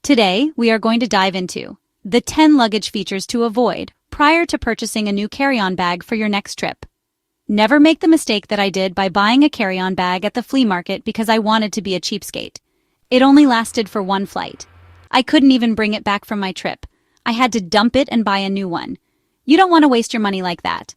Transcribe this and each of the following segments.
Today, we are going to dive into the 10 luggage features to avoid prior to purchasing a new carry-on bag for your next trip. Never make the mistake that I did by buying a carry-on bag at the flea market because I wanted to be a cheapskate. It only lasted for one flight. I couldn't even bring it back from my trip. I had to dump it and buy a new one. You don't want to waste your money like that.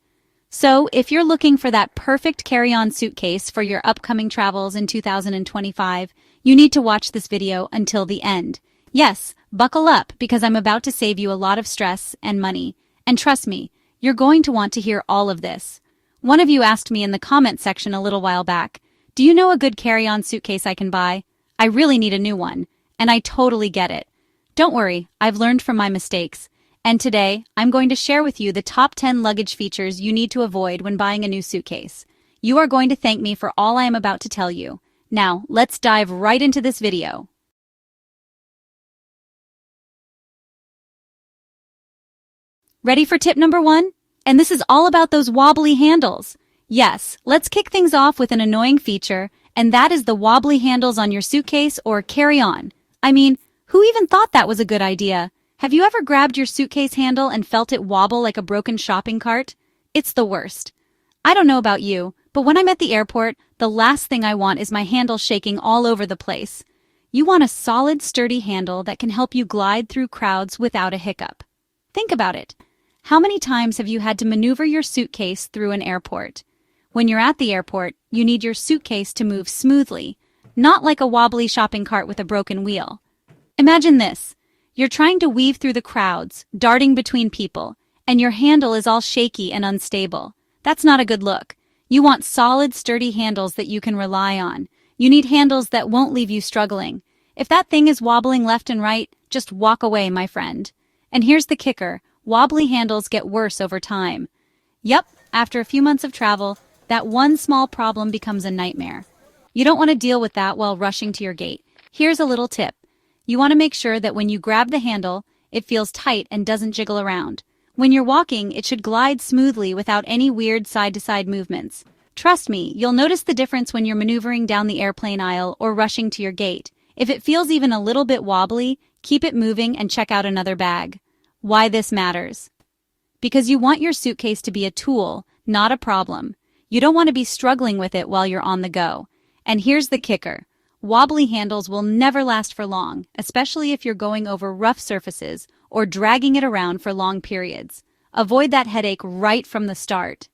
So, if you're looking for that perfect carry-on suitcase for your upcoming travels in 2025, you need to watch this video until the end. Yes, buckle up because I'm about to save you a lot of stress and money. And trust me, you're going to want to hear all of this. One of you asked me in the comment section a little while back, do you know a good carry-on suitcase I can buy? I really need a new one, and I totally get it. Don't worry, I've learned from my mistakes. And today, I'm going to share with you the top 10 luggage features you need to avoid when buying a new suitcase. You are going to thank me for all I am about to tell you. Now, let's dive right into this video. Ready for tip number 1? And this is all about those wobbly handles. Yes, let's kick things off with an annoying feature, and that is the wobbly handles on your suitcase or carry-on. I mean, who even thought that was a good idea? Have you ever grabbed your suitcase handle and felt it wobble like a broken shopping cart? It's the worst. I don't know about you, but when I'm at the airport, the last thing I want is my handle shaking all over the place. You want a solid, sturdy handle that can help you glide through crowds without a hiccup. Think about it. How many times have you had to maneuver your suitcase through an airport? When you're at the airport, you need your suitcase to move smoothly, not like a wobbly shopping cart with a broken wheel. Imagine this. You're trying to weave through the crowds, darting between people, and your handle is all shaky and unstable. That's not a good look. You want solid, sturdy handles that you can rely on. You need handles that won't leave you struggling. If that thing is wobbling left and right, just walk away, my friend. And here's the kicker. Wobbly handles get worse over time. Yup, after a few months of travel, that one small problem becomes a nightmare. You don't want to deal with that while rushing to your gate. Here's a little tip. You want to make sure that when you grab the handle, it feels tight and doesn't jiggle around. When you're walking, it should glide smoothly without any weird side-to-side movements. Trust me, you'll notice the difference when you're maneuvering down the airplane aisle or rushing to your gate. If it feels even a little bit wobbly, keep it moving and check out another bag. Why this matters? Because you want your suitcase to be a tool, not a problem. You don't want to be struggling with it while you're on the go. And here's the kicker. Wobbly handles will never last for long, especially if you're going over rough surfaces or dragging it around for long periods. Avoid that headache right from the start.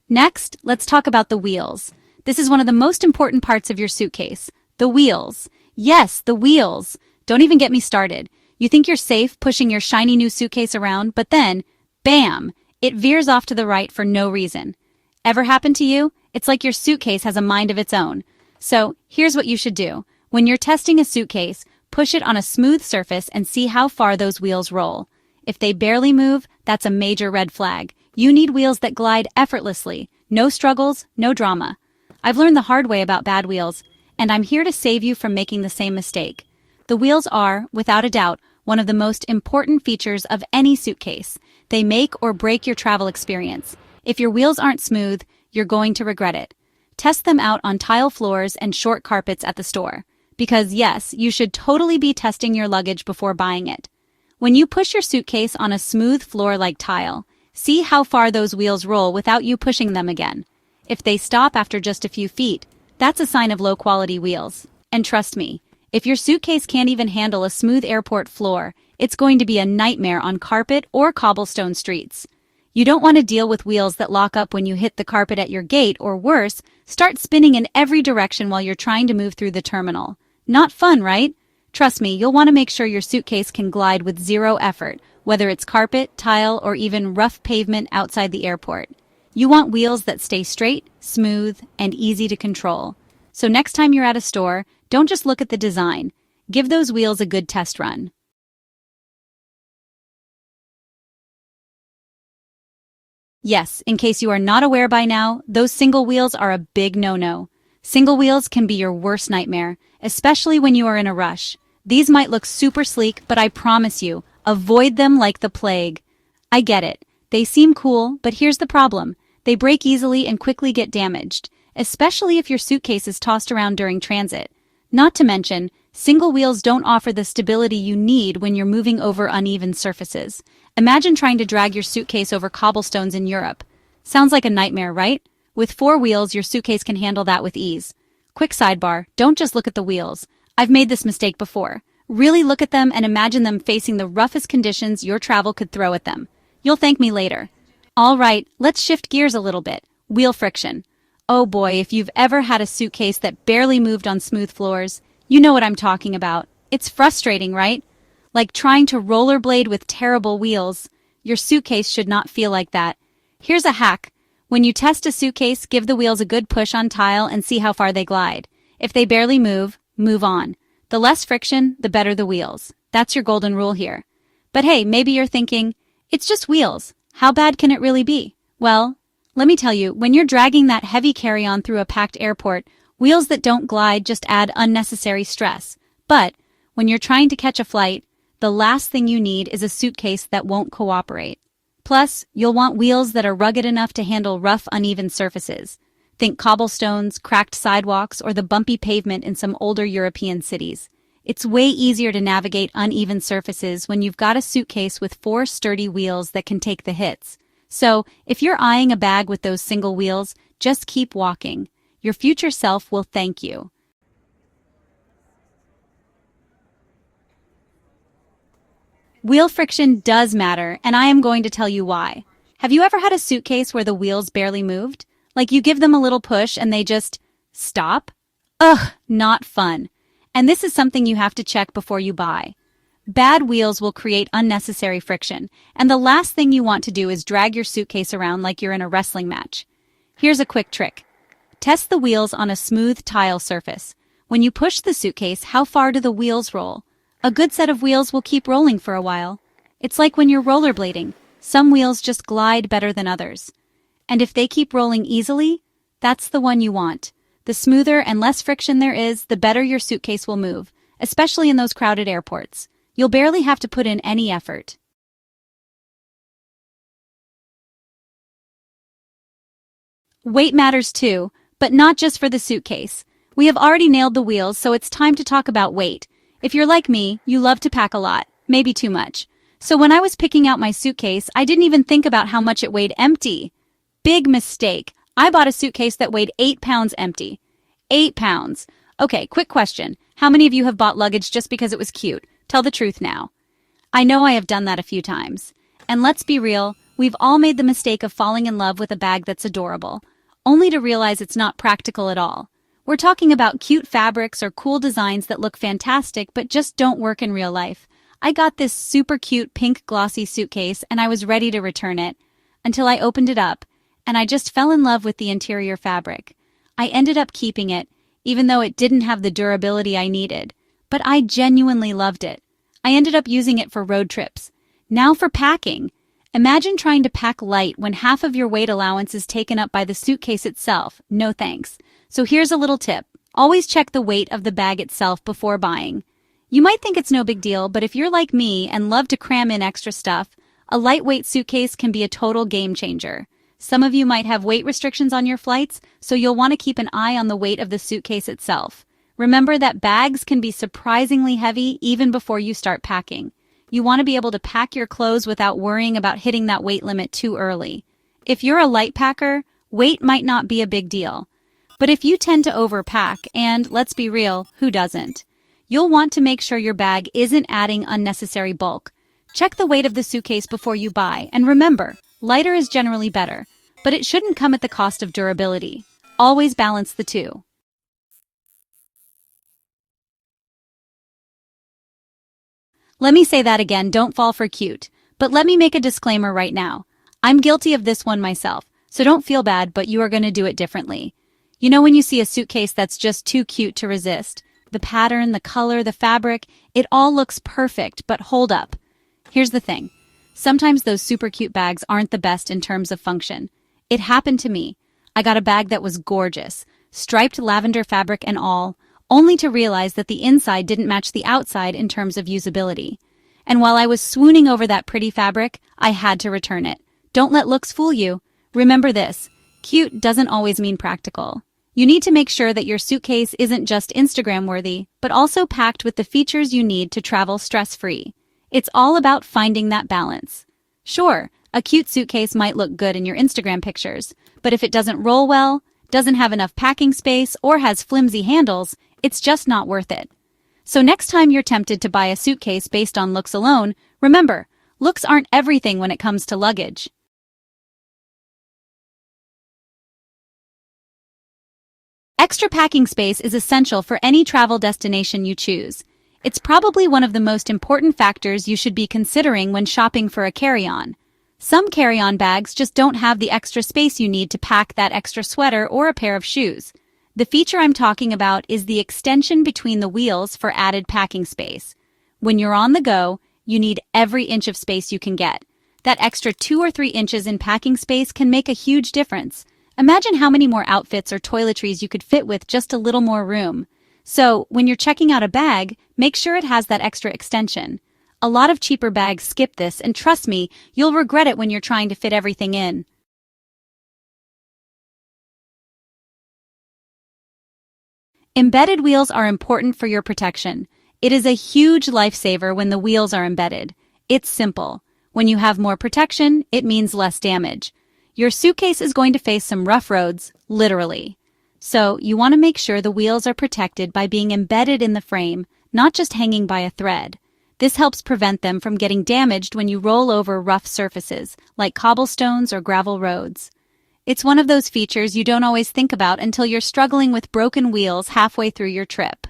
Next, let's talk about the wheels. This is one of the most important parts of your suitcase. The wheels. Yes, the wheels. Don't even get me started. You think you're safe pushing your shiny new suitcase around, but then, bam, it veers off to the right for no reason. Ever happened to you? It's like your suitcase has a mind of its own. So, here's what you should do. When you're testing a suitcase, push it on a smooth surface and see how far those wheels roll. If they barely move, that's a major red flag. You need wheels that glide effortlessly. No struggles, no drama. I've learned the hard way about bad wheels, and I'm here to save you from making the same mistake. The wheels are, without a doubt, one of the most important features of any suitcase. They make or break your travel experience. If your wheels aren't smooth, you're going to regret it. Test them out on tile floors and short carpets at the store. Because yes, you should totally be testing your luggage before buying it. When you push your suitcase on a smooth floor like tile, see how far those wheels roll without you pushing them again. If they stop after just a few feet, that's a sign of low-quality wheels. And trust me, if your suitcase can't even handle a smooth airport floor, it's going to be a nightmare on carpet or cobblestone streets. You don't want to deal with wheels that lock up when you hit the carpet at your gate, or worse, start spinning in every direction while you're trying to move through the terminal. Not fun, right? Trust me, you'll want to make sure your suitcase can glide with zero effort, whether it's carpet, tile, or even rough pavement outside the airport. You want wheels that stay straight, smooth, and easy to control. So next time you're at a store, don't just look at the design. Give those wheels a good test run. Yes, in case you are not aware by now, those single wheels are a big no-no. Single wheels can be your worst nightmare, especially when you are in a rush. These might look super sleek, but I promise you, avoid them like the plague. I get it. They seem cool, but here's the problem. They break easily and quickly get damaged. especially if your suitcase is tossed around during transit. Not to mention, single wheels don't offer the stability you need when you're moving over uneven surfaces. Imagine trying to drag your suitcase over cobblestones in Europe. Sounds like a nightmare, right? With 4 wheels, your suitcase can handle that with ease. Quick sidebar, don't just look at the wheels. I've made this mistake before. Really look at them and imagine them facing the roughest conditions your travel could throw at them. You'll thank me later. All right, let's shift gears a little bit. Wheel friction. Oh boy, if you've ever had a suitcase that barely moved on smooth floors, you know what I'm talking about. It's frustrating, right? Like trying to rollerblade with terrible wheels. Your suitcase should not feel like that. Here's a hack. When you test a suitcase, give the wheels a good push on tile and see how far they glide. If they barely move, move on. The less friction, the better the wheels. That's your golden rule here. But hey, maybe you're thinking, it's just wheels. How bad can it really be? Well, let me tell you, when you're dragging that heavy carry-on through a packed airport, wheels that don't glide just add unnecessary stress. But when you're trying to catch a flight, the last thing you need is a suitcase that won't cooperate. Plus, you'll want wheels that are rugged enough to handle rough, uneven surfaces. Think cobblestones, cracked sidewalks, or the bumpy pavement in some older European cities. It's way easier to navigate uneven surfaces when you've got a suitcase with 4 sturdy wheels that can take the hits. So, if you're eyeing a bag with those single wheels, just keep walking. Your future self will thank you. Wheel friction does matter, and I am going to tell you why. Have you ever had a suitcase where the wheels barely moved? Like you give them a little push and they just stop? Ugh, not fun. And this is something you have to check before you buy. Bad wheels will create unnecessary friction, and the last thing you want to do is drag your suitcase around like you're in a wrestling match. Here's a quick trick. Test the wheels on a smooth tile surface. When you push the suitcase, how far do the wheels roll? A good set of wheels will keep rolling for a while. It's like when you're rollerblading. Some wheels just glide better than others. And if they keep rolling easily, that's the one you want. The smoother and less friction there is, the better your suitcase will move, especially in those crowded airports. You'll barely have to put in any effort. Weight matters too, but not just for the suitcase. We have already nailed the wheels, so it's time to talk about weight. If you're like me, you love to pack a lot, maybe too much. So when I was picking out my suitcase, I didn't even think about how much it weighed empty. Big mistake. I bought a suitcase that weighed 8 pounds empty. 8 pounds. Okay, quick question. How many of you have bought luggage just because it was cute? Tell the truth now. I know I have done that a few times. And let's be real, we've all made the mistake of falling in love with a bag that's adorable, only to realize it's not practical at all. We're talking about cute fabrics or cool designs that look fantastic but just don't work in real life. I got this super cute pink glossy suitcase and I was ready to return it until I opened it up and I just fell in love with the interior fabric. I ended up keeping it, even though it didn't have the durability I needed. But I genuinely loved it. I ended up using it for road trips. Now for packing. Imagine trying to pack light when half of your weight allowance is taken up by the suitcase itself. No thanks. So here's a little tip. Always check the weight of the bag itself before buying. You might think it's no big deal, but if you're like me and love to cram in extra stuff, a lightweight suitcase can be a total game changer. Some of you might have weight restrictions on your flights, so you'll want to keep an eye on the weight of the suitcase itself. Remember that bags can be surprisingly heavy even before you start packing. You want to be able to pack your clothes without worrying about hitting that weight limit too early. If you're a light packer, weight might not be a big deal. But if you tend to overpack, and let's be real, who doesn't? You'll want to make sure your bag isn't adding unnecessary bulk. Check the weight of the suitcase before you buy, and remember, lighter is generally better, but it shouldn't come at the cost of durability. Always balance the two. Let me say that again, don't fall for cute. But let me make a disclaimer right now. I'm guilty of this one myself, so don't feel bad, but you are going to do it differently. You know when you see a suitcase that's just too cute to resist? The pattern, the color, the fabric, it all looks perfect, but hold up. Here's the thing. Sometimes those super cute bags aren't the best in terms of function. It happened to me. I got a bag that was gorgeous, striped lavender fabric and all, only to realize that the inside didn't match the outside in terms of usability. And while I was swooning over that pretty fabric, I had to return it. Don't let looks fool you. Remember this, cute doesn't always mean practical. You need to make sure that your suitcase isn't just Instagram-worthy, but also packed with the features you need to travel stress-free. It's all about finding that balance. Sure, a cute suitcase might look good in your Instagram pictures, but if it doesn't roll well, doesn't have enough packing space, or has flimsy handles, it's just not worth it. So next time you're tempted to buy a suitcase based on looks alone, remember, looks aren't everything when it comes to luggage. Extra packing space is essential for any travel destination you choose. It's probably one of the most important factors you should be considering when shopping for a carry-on. Some carry-on bags just don't have the extra space you need to pack that extra sweater or a pair of shoes. The feature I'm talking about is the extension between the wheels for added packing space. When you're on the go, you need every inch of space you can get. That extra 2 or 3 inches in packing space can make a huge difference. Imagine how many more outfits or toiletries you could fit with just a little more room. So, when you're checking out a bag, make sure it has that extra extension. A lot of cheaper bags skip this, and trust me, you'll regret it when you're trying to fit everything in. Embedded wheels are important for your protection. It is a huge lifesaver when the wheels are embedded. It's simple. When you have more protection, it means less damage. Your suitcase is going to face some rough roads, literally. So, you want to make sure the wheels are protected by being embedded in the frame, not just hanging by a thread. This helps prevent them from getting damaged when you roll over rough surfaces, like cobblestones or gravel roads. It's one of those features you don't always think about until you're struggling with broken wheels halfway through your trip.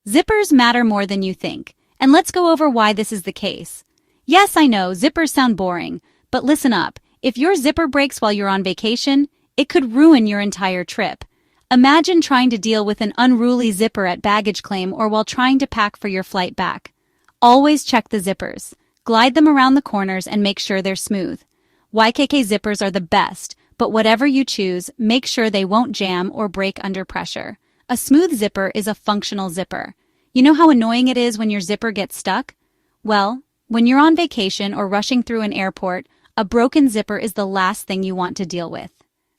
Zippers matter more than you think, and let's go over why this is the case. Yes, I know, zippers sound boring, but listen up. If your zipper breaks while you're on vacation, it could ruin your entire trip. Imagine trying to deal with an unruly zipper at baggage claim or while trying to pack for your flight back. Always check the zippers. Glide them around the corners and make sure they're smooth. YKK zippers are the best, but whatever you choose, make sure they won't jam or break under pressure. A smooth zipper is a functional zipper. You know how annoying it is when your zipper gets stuck? Well, when you're on vacation or rushing through an airport, a broken zipper is the last thing you want to deal with.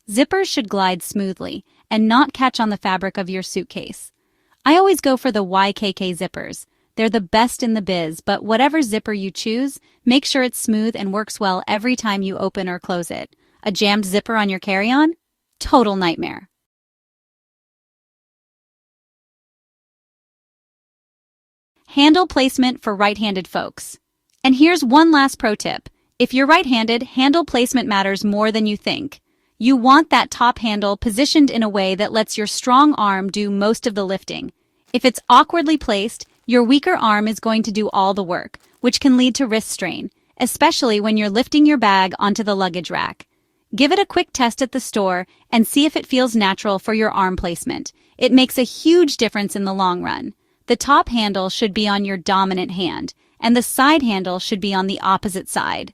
Zippers should glide smoothly and not catch on the fabric of your suitcase. I always go for the YKK zippers. They're the best in the biz, but whatever zipper you choose, make sure it's smooth and works well every time you open or close it. A jammed zipper on your carry-on? Total nightmare. Handle placement for right-handed folks. And here's one last pro tip. If you're right-handed, handle placement matters more than you think. You want that top handle positioned in a way that lets your strong arm do most of the lifting. If it's awkwardly placed, your weaker arm is going to do all the work, which can lead to wrist strain, especially when you're lifting your bag onto the luggage rack. Give it a quick test at the store and see if it feels natural for your arm placement. It makes a huge difference in the long run. The top handle should be on your dominant hand, and the side handle should be on the opposite side.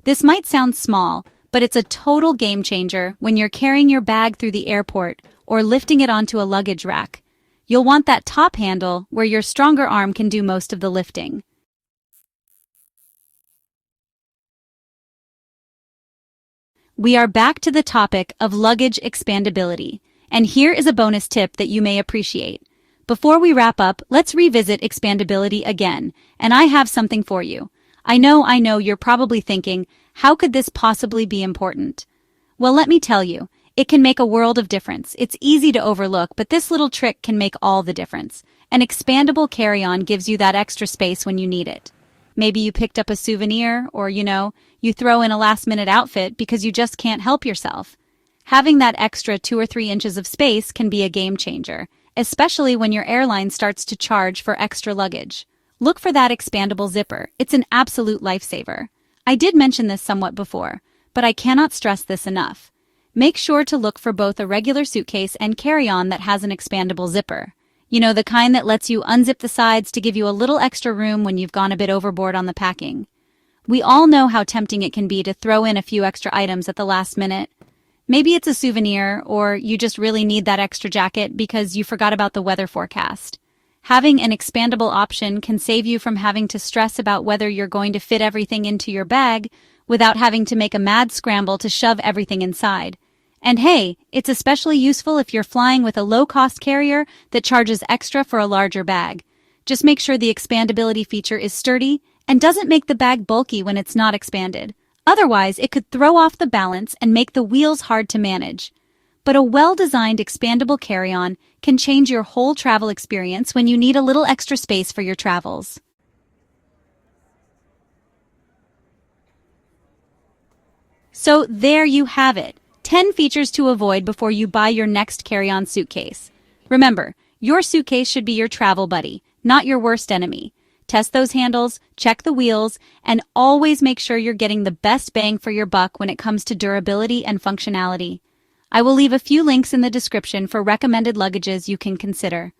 This might sound small, but it's a total game changer when you're carrying your bag through the airport or lifting it onto a luggage rack. You'll want that top handle where your stronger arm can do most of the lifting. We are back to the topic of luggage expandability, and here is a bonus tip that you may appreciate. Before we wrap up, let's revisit expandability again, and I have something for you. I know, you're probably thinking, how could this possibly be important? Well, let me tell you, it can make a world of difference. It's easy to overlook, but this little trick can make all the difference. An expandable carry-on gives you that extra space when you need it. Maybe you picked up a souvenir, or, you throw in a last-minute outfit because you just can't help yourself. Having that extra 2 or 3 inches of space can be a game changer, especially when your airline starts to charge for extra luggage. Look for that expandable zipper. It's an absolute lifesaver. I did mention this somewhat before, but I cannot stress this enough. Make sure to look for both a regular suitcase and carry-on that has an expandable zipper. You know, the kind that lets you unzip the sides to give you a little extra room when you've gone a bit overboard on the packing. We all know how tempting it can be to throw in a few extra items at the last minute. Maybe it's a souvenir, or you just really need that extra jacket because you forgot about the weather forecast. Having an expandable option can save you from having to stress about whether you're going to fit everything into your bag without having to make a mad scramble to shove everything inside. And hey, it's especially useful if you're flying with a low-cost carrier that charges extra for a larger bag. Just make sure the expandability feature is sturdy and doesn't make the bag bulky when it's not expanded. Otherwise, it could throw off the balance and make the wheels hard to manage. But a well-designed expandable carry-on can change your whole travel experience when you need a little extra space for your travels. So there you have it. 10 features to avoid before you buy your next carry-on suitcase. Remember, your suitcase should be your travel buddy, not your worst enemy. Test those handles, check the wheels, and always make sure you're getting the best bang for your buck when it comes to durability and functionality. I will leave a few links in the description for recommended luggages you can consider.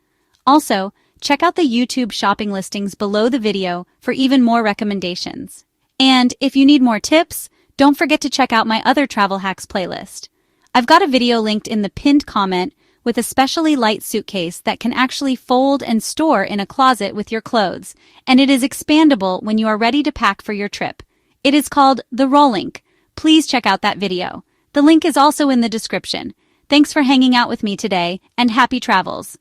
Also, check out the YouTube shopping listings below the video for even more recommendations. And if you need more tips, don't forget to check out my other travel hacks playlist. I've got a video linked in the pinned comment with a specially light suitcase that can actually fold and store in a closet with your clothes, and it is expandable when you are ready to pack for your trip. It is called the Rollink. Please check out that video. The link is also in the description. Thanks for hanging out with me today, and happy travels.